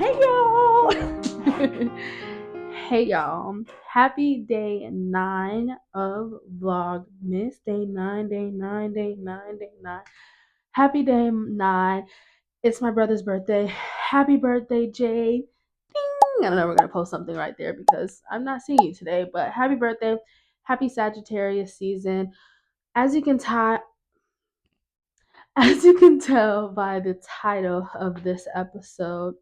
Hey y'all! Hey y'all! Happy day 9 of Vlogmas. Day 9, day 9, day 9, day 9. Happy day 9. It's my brother's birthday. Happy birthday, Jay. Ding! I don't know, we're gonna post something right there because I'm not seeing you today, but happy birthday. Happy Sagittarius season. As you can tell by the title of this episode,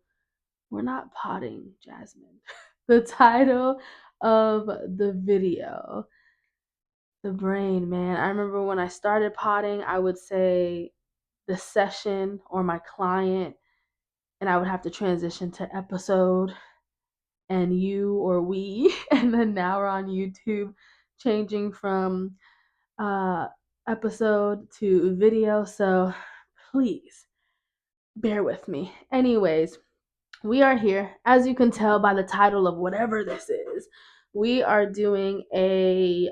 we're not potting, Jasmine. The title of the video, the brain, man. I remember when I started potting, I would say the session or my client, and I would have to transition to episode and you or we. And then now we're on YouTube, changing from episode to video. So please bear with me. Anyways, we are here, as you can tell by the title of whatever this is. We are doing a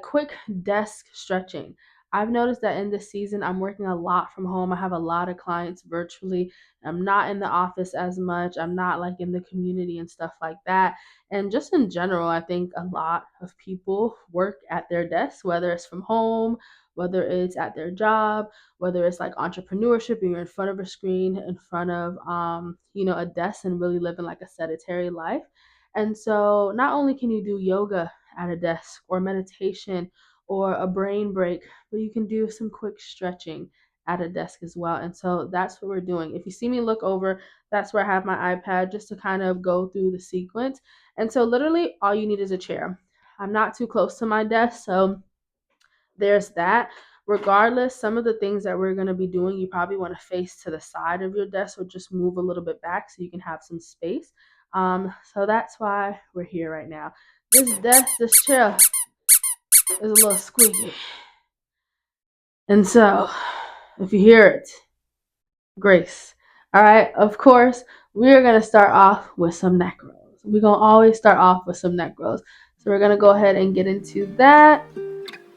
quick desk stretching. I've noticed that in this season I'm working a lot from home. I have a lot of clients virtually. I'm not in the office as much. I'm not like in the community and stuff like that. And just in general, I think a lot of people work at their desks, whether it's from home, whether it's at their job, whether it's like entrepreneurship and you're in front of a screen, in front of a desk, and really living like a sedentary life. And so not only can you do yoga at a desk or meditation or a brain break, but you can do some quick stretching at a desk as well. And so that's what we're doing. If you see me look over, that's where I have my iPad just to kind of go through the sequence. And so literally all you need is a chair. I'm not too close to my desk, so there's that. Regardless, some of the things that we're going to be doing, you probably want to face to the side of your desk or just move a little bit back so you can have some space. So that's why we're here right now. This chair is a little squeaky. And so if you hear it, grace. All right, of course, we're going to start off with some neck rolls. We're going to always start off with some neck rolls. So we're going to go ahead and get into that.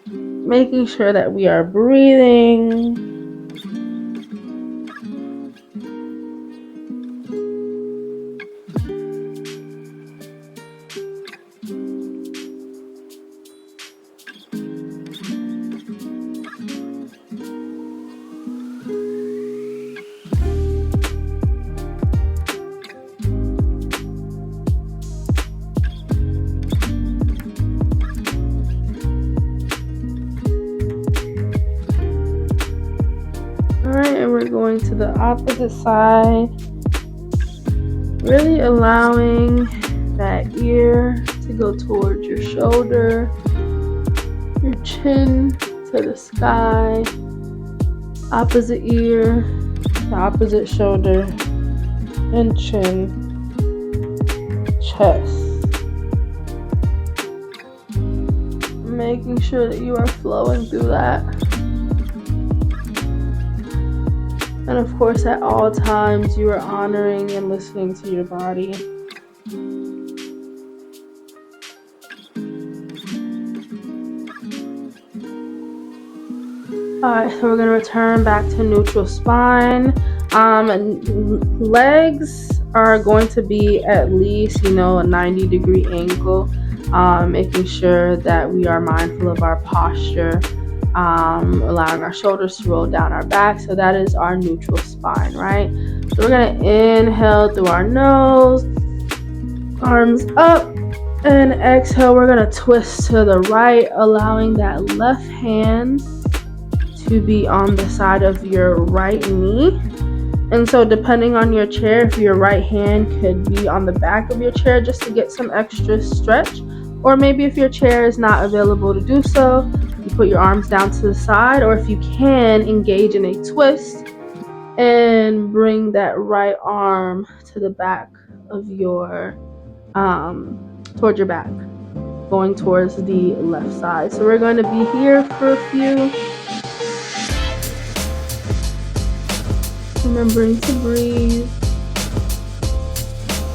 Making sure that we are breathing. And we're going to the opposite side, really allowing that ear to go towards your shoulder, your chin to the sky, opposite ear to opposite shoulder, and chin, chest. Making sure that you are flowing through that. And of course, at all times, you are honoring and listening to your body. Alright, so we're going to return back to neutral spine. Legs are going to be at least, a 90-degree angle. Making sure that we are mindful of our posture. Allowing our shoulders to roll down our back. So that is our neutral spine, right? So we're going to inhale through our nose, arms up, and exhale. We're going to twist to the right, allowing that left hand to be on the side of your right knee. And so depending on your chair, if your right hand could be on the back of your chair just to get some extra stretch, or maybe if your chair is not available to do so, you put your arms down to the side, or if you can, engage in a twist and bring that right arm to the back of your, towards your back, going towards the left side. So we're going to be here for a few. Remembering to breathe.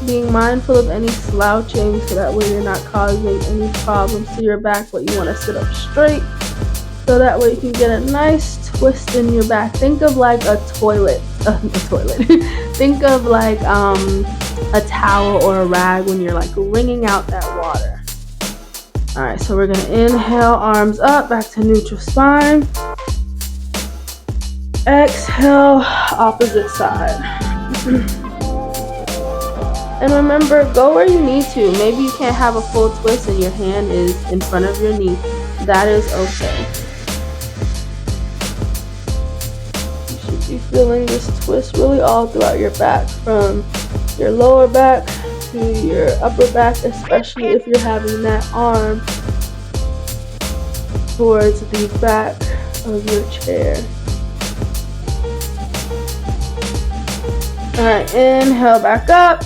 Being mindful of any slouching so that way you're not causing any problems to your back, but you want to sit up straight so that way you can get a nice twist in your back. Think of like a toilet a toilet. Think of like a towel or a rag when you're like wringing out that water. All right, so we're gonna inhale, arms up, back to neutral spine. Exhale, opposite side. And remember, go where you need to. Maybe you can't have a full twist and your hand is in front of your knee. That is okay. You should be feeling this twist really all throughout your back, from your lower back to your upper back, especially if you're having that arm towards the back of your chair. Alright, inhale back up.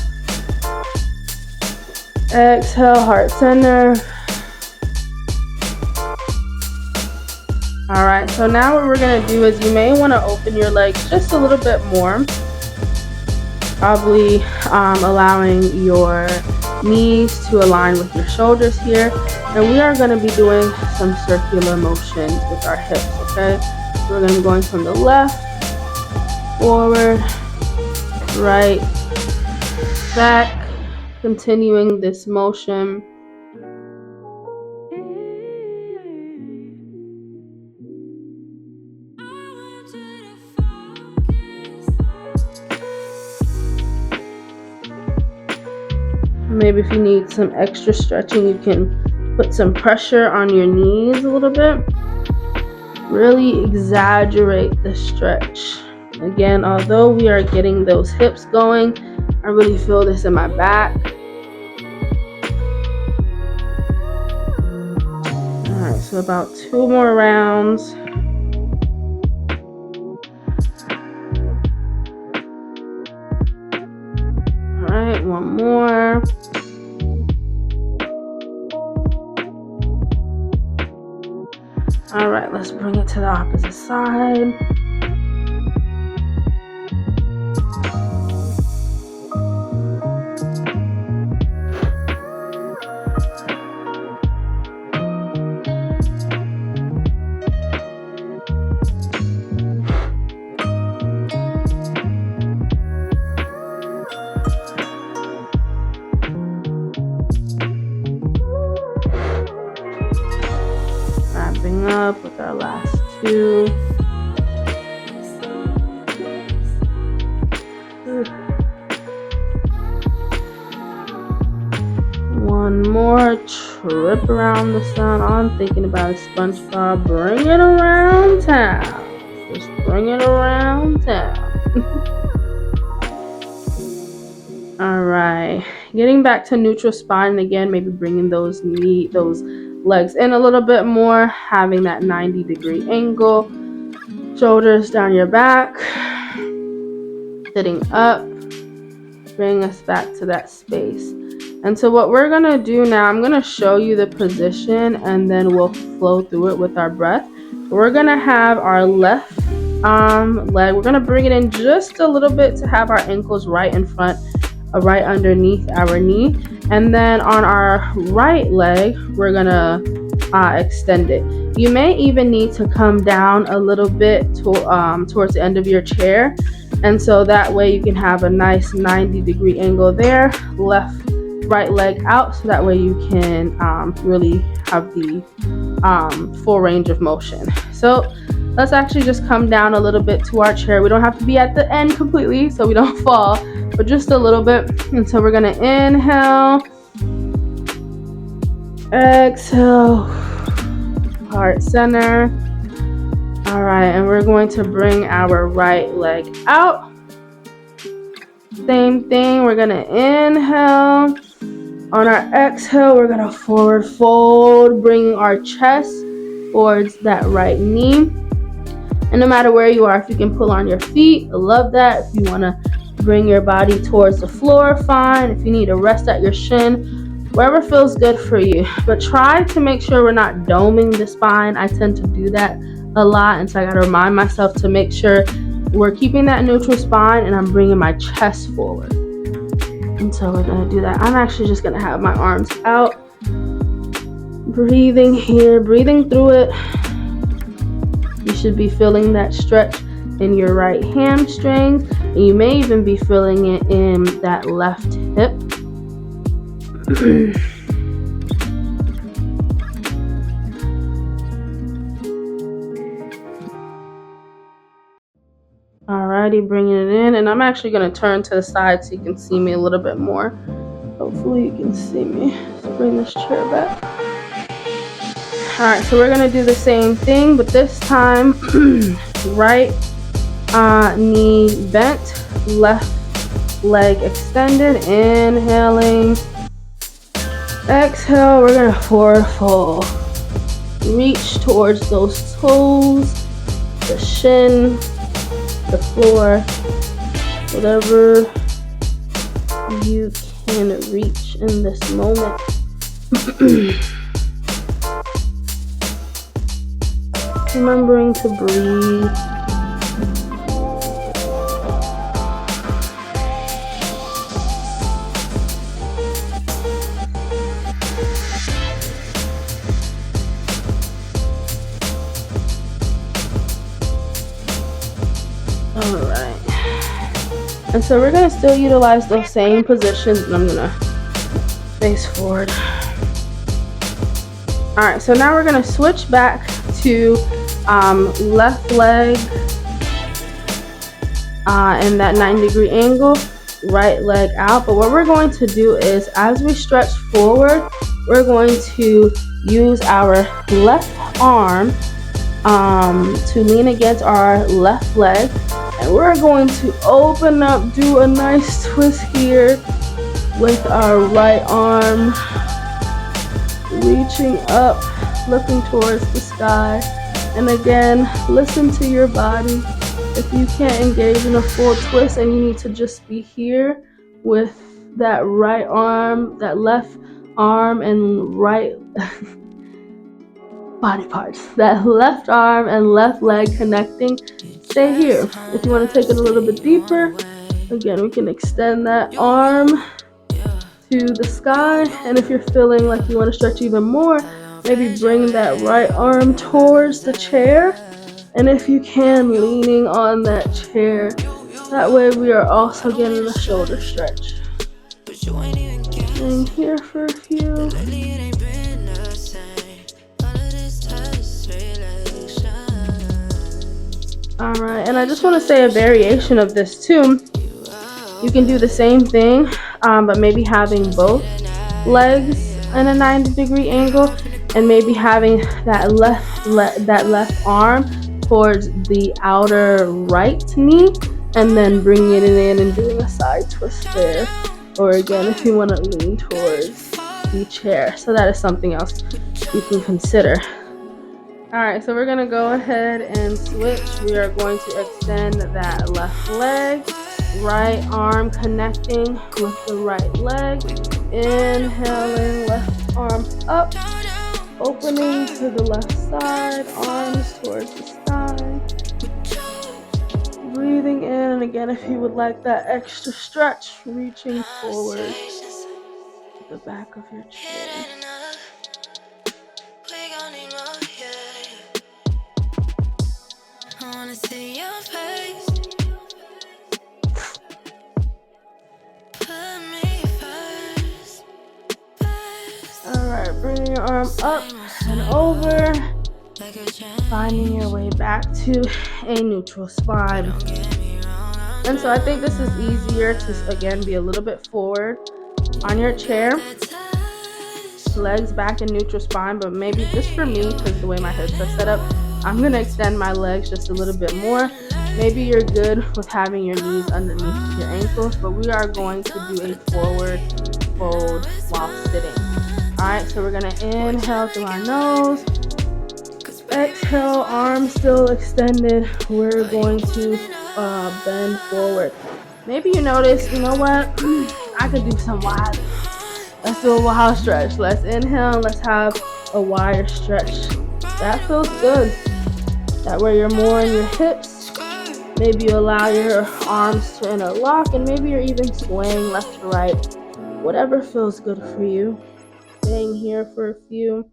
Exhale, heart center. Alright, so now what we're going to do is you may want to open your legs just a little bit more. Probably allowing your knees to align with your shoulders here. And we are going to be doing some circular motions with our hips, okay? So we're going to be going from the left, forward, right, back, continuing this motion. Maybe if you need some extra stretching, you can put some pressure on your knees a little bit. Really exaggerate the stretch. Again, although we are getting those hips going, I really feel this in my back. Alright, so about 2 more rounds. Alright, 1 more. Alright, let's bring it to the opposite side. Up with our last 2. One more. Trip around the sun. I'm thinking about SpongeBob. Bring it around town. Just bring it around town. Alright. Getting back to neutral spine again. Maybe bringing those legs in a little bit more, having that 90-degree angle, shoulders down your back, sitting up, bring us back to that space. And so what we're gonna do now, I'm gonna show you the position and then we'll flow through it with our breath. We're gonna have our left leg, we're gonna bring it in just a little bit to have our ankles right in front, right underneath our knee. And then on our right leg, we're gonna extend it. You may even need to come down a little bit towards the end of your chair. And so that way you can have a nice 90-degree angle there. Right leg out, so that way you can really have the full range of motion. So let's actually just come down a little bit to our chair. We don't have to be at the end completely so we don't fall, but just a little bit. And so we're gonna inhale, exhale, heart center. All right, and we're going to bring our right leg out. Same thing, we're gonna inhale. On our exhale, we're gonna forward fold, bringing our chest towards that right knee. And no matter where you are, if you can pull on your feet, I love that. If you wanna bring your body towards the floor, fine. If you need to rest at your shin, wherever feels good for you. But try to make sure we're not doming the spine. I tend to do that a lot, and so I gotta remind myself to make sure we're keeping that neutral spine and I'm bringing my chest forward. And so we're gonna do that. I'm actually just gonna have my arms out. Breathing here, breathing through it. You should be feeling that stretch in your right hamstrings, and you may even be feeling it in that left hip. Alrighty, bringing it in, and I'm actually going to turn to the side so you can see me a little bit more. Hopefully you can see me. Let's bring this chair back. Alright, so we're going to do the same thing, but this time right knee bent, left leg extended, inhaling. Exhale, we're going to forward fold. Reach towards those toes, the shin, the floor, whatever you can reach in this moment. Remembering to breathe. Alright. And so we're going to still utilize those same positions, and I'm going to face forward. Alright, so now we're going to switch back to left leg in that 90-degree angle, right leg out. But what we're going to do is, as we stretch forward, we're going to use our left arm to lean against our left leg, and we're going to open up, do a nice twist here with our right arm, reaching up, looking towards the sky. And again, listen to your body. If you can't engage in a full twist and you need to just be here with that right arm, that left arm and right body parts, that left arm and left leg connecting, stay here. If you want to take it a little bit deeper, again, we can extend that arm to the sky. And if you're feeling like you want to stretch even more, maybe bring that right arm towards the chair. And if you can, leaning on that chair. That way we are also getting a shoulder stretch. Staying here for a few. Alright, and I just want to say a variation of this too. You can do the same thing, but maybe having both legs in a 90-degree angle, and maybe having that left arm towards the outer right knee, and then bringing it in and doing a side twist there. Or again, if you want to lean towards the chair. So that is something else you can consider. Alright, so we're going to go ahead and switch. We are going to extend that left leg, right arm connecting with the right leg. Inhaling, left arm up, opening to the left side, arms towards the sky. Breathing in, and again, if you would like that extra stretch, reaching forward to the back of your chair. I wanna see your face. Put me first. Alright, bring your arm up and over, finding your way back to a neutral spine. And so I think this is easier to, again, be a little bit forward on your chair, legs back in neutral spine. But maybe just for me, because the way my hips are set up, I'm going to extend my legs just a little bit more. Maybe you're good with having your knees underneath your ankles, but we are going to do a forward fold while sitting. Alright, so we're going to inhale through our nose. Exhale, arms still extended. We're going to bend forward. Maybe you notice, you know what? I could do some wild. Let's do a wild stretch. Let's inhale. Let's have a wider stretch. That feels good. That way you're more in your hips. Maybe you allow your arms to interlock, and maybe you're even swaying left to right. Whatever feels good for you. Staying here for a few.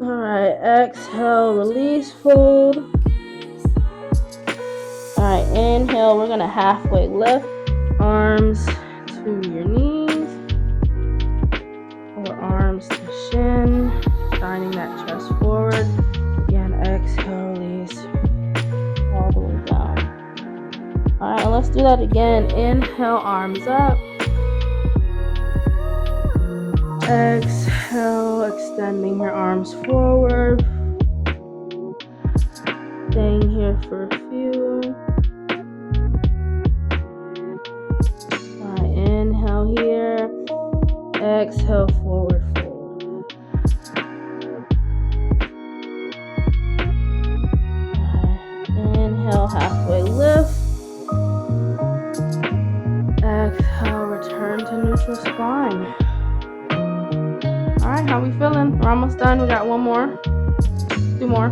Alright, exhale, release, fold. Alright, inhale, we're gonna halfway lift. Arms to your knees. Or arms to shin. Shining that chest forward. Again, exhale, release. All the way down. Alright, let's do that again. Inhale, arms up. Exhale, extending your arms forward. Staying here for a few. Alright, inhale here. Exhale, forward fold. Alright, inhale, halfway lift. Exhale, return to neutral spine. Alright, how we feeling? We're almost done. We got one more. Two more.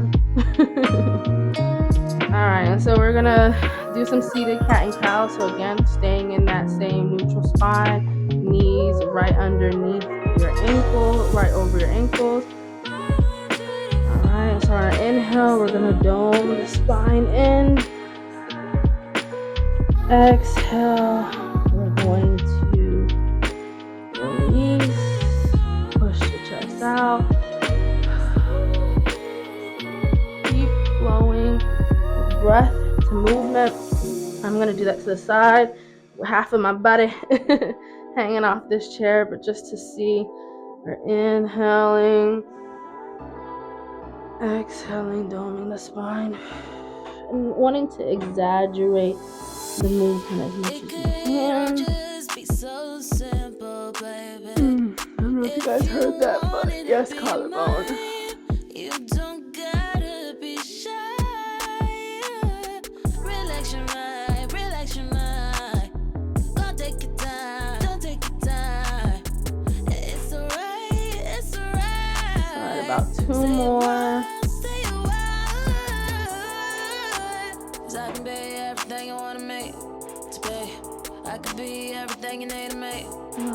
Alright, and so we're gonna do some seated cat and cow. So again, staying in that same neutral spine. Knees right underneath your ankle, right over your ankles. Alright, so on our inhale, we're gonna dome the spine in. Exhale, we're going to release, push the chest out. Keep flowing with breath to movement. I'm gonna do that to the side with half of my body hanging off this chair, but just to see. We're inhaling, exhaling, doming the spine, and wanting to exaggerate the movement as much as you can. I don't know if you guys heard that, but yes, collarbone. Alright, about two more. I could be everything you need to make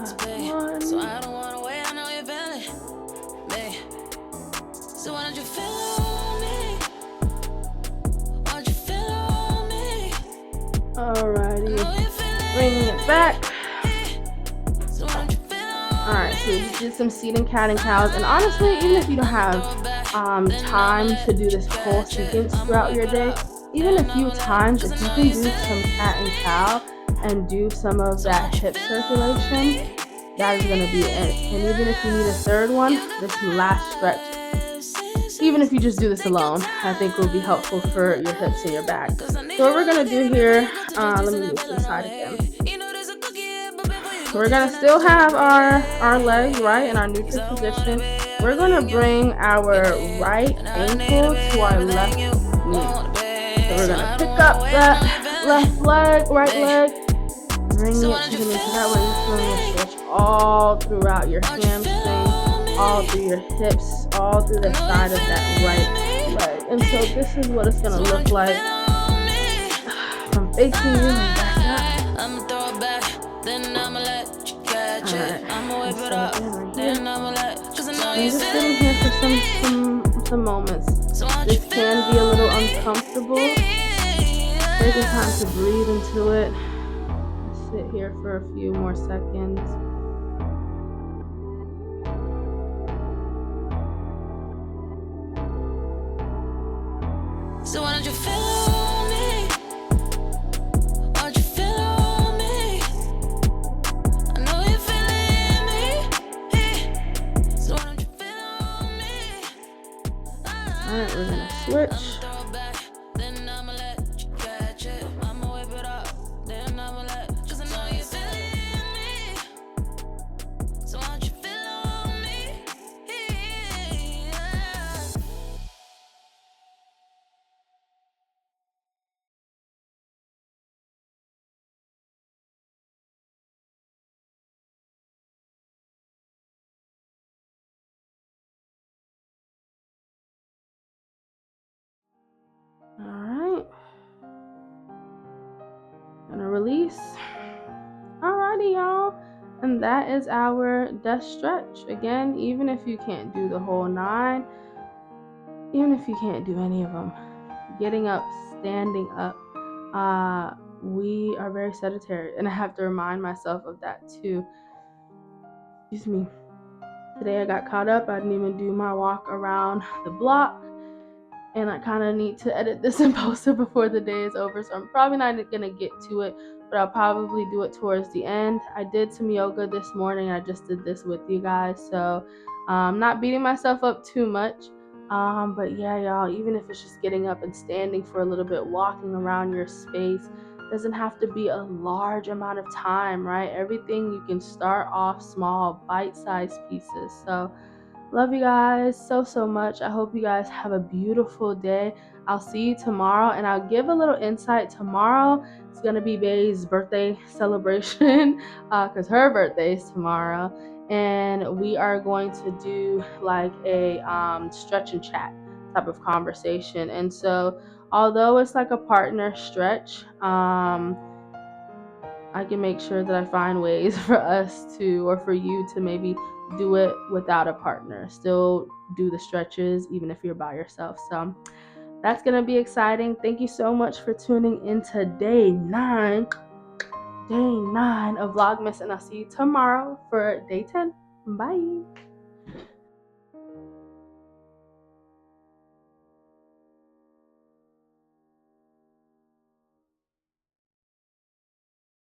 today. So I don't wanna wait, I know you're feeling me. So why don't you feel me? Why don't you feel me? Alrighty, bringing it back. Alright, so we just did some seated cat and cows, and honestly, even if you don't have time to do this whole sequence throughout your day, even a few times, if you can do some cat and cow and do some of that hip circulation, that is going to be it. And even if you need a third one, this last stretch, even if you just do this alone, I think will be helpful for your hips and your back. So what we're going to do here, let me move to the side again. We're going to still have our legs right in our neutral position. We're going to bring our right ankle to our left knee. So we're going to pick up that left leg, right leg, bring it to the knee. So that way you're feeling a stretch all throughout your hamstrings, all through your hips, all through the side of that right leg. And so this is what it's going to look like from facing you and back up. Alright, I'm just sitting here for some moments. This can be a little uncomfortable. Taking time to breathe into it. Sit here for a few more seconds. So why don't you feel me? Why don't you feel me? I know you're feeling me. So why don't you feel me? Alright, we're gonna switch. Alright. Gonna release. Alrighty, y'all. And that is our death stretch. Again, even if you can't do the whole 9, even if you can't do any of them, getting up, standing up. We are very sedentary, and I have to remind myself of that too. Excuse me. Today I got caught up. I didn't even do my walk around the block, and I kind of need to edit this and post it before the day is over. So I'm probably not gonna get to it, but I'll probably do it towards the end. I did some yoga this morning. I just did this with you guys, so not beating myself up too much. But yeah, y'all, even if it's just getting up and standing for a little bit, walking around your space, doesn't have to be a large amount of time, right? Everything you can start off small, bite-sized pieces. So love you guys so much. I hope you guys have a beautiful day. I'll see you tomorrow, and I'll give a little insight. Tomorrow it's gonna be Bay's birthday celebration because her birthday is tomorrow, and we are going to do like a stretch and chat type of conversation. And so, although it's like a partner stretch, I can make sure that I find ways for us to, or for you to maybe do it without a partner. Still do the stretches even if you're by yourself. So that's going to be exciting. Thank you so much for tuning into day 9 of Vlogmas, and I'll see you tomorrow for day 10. Bye.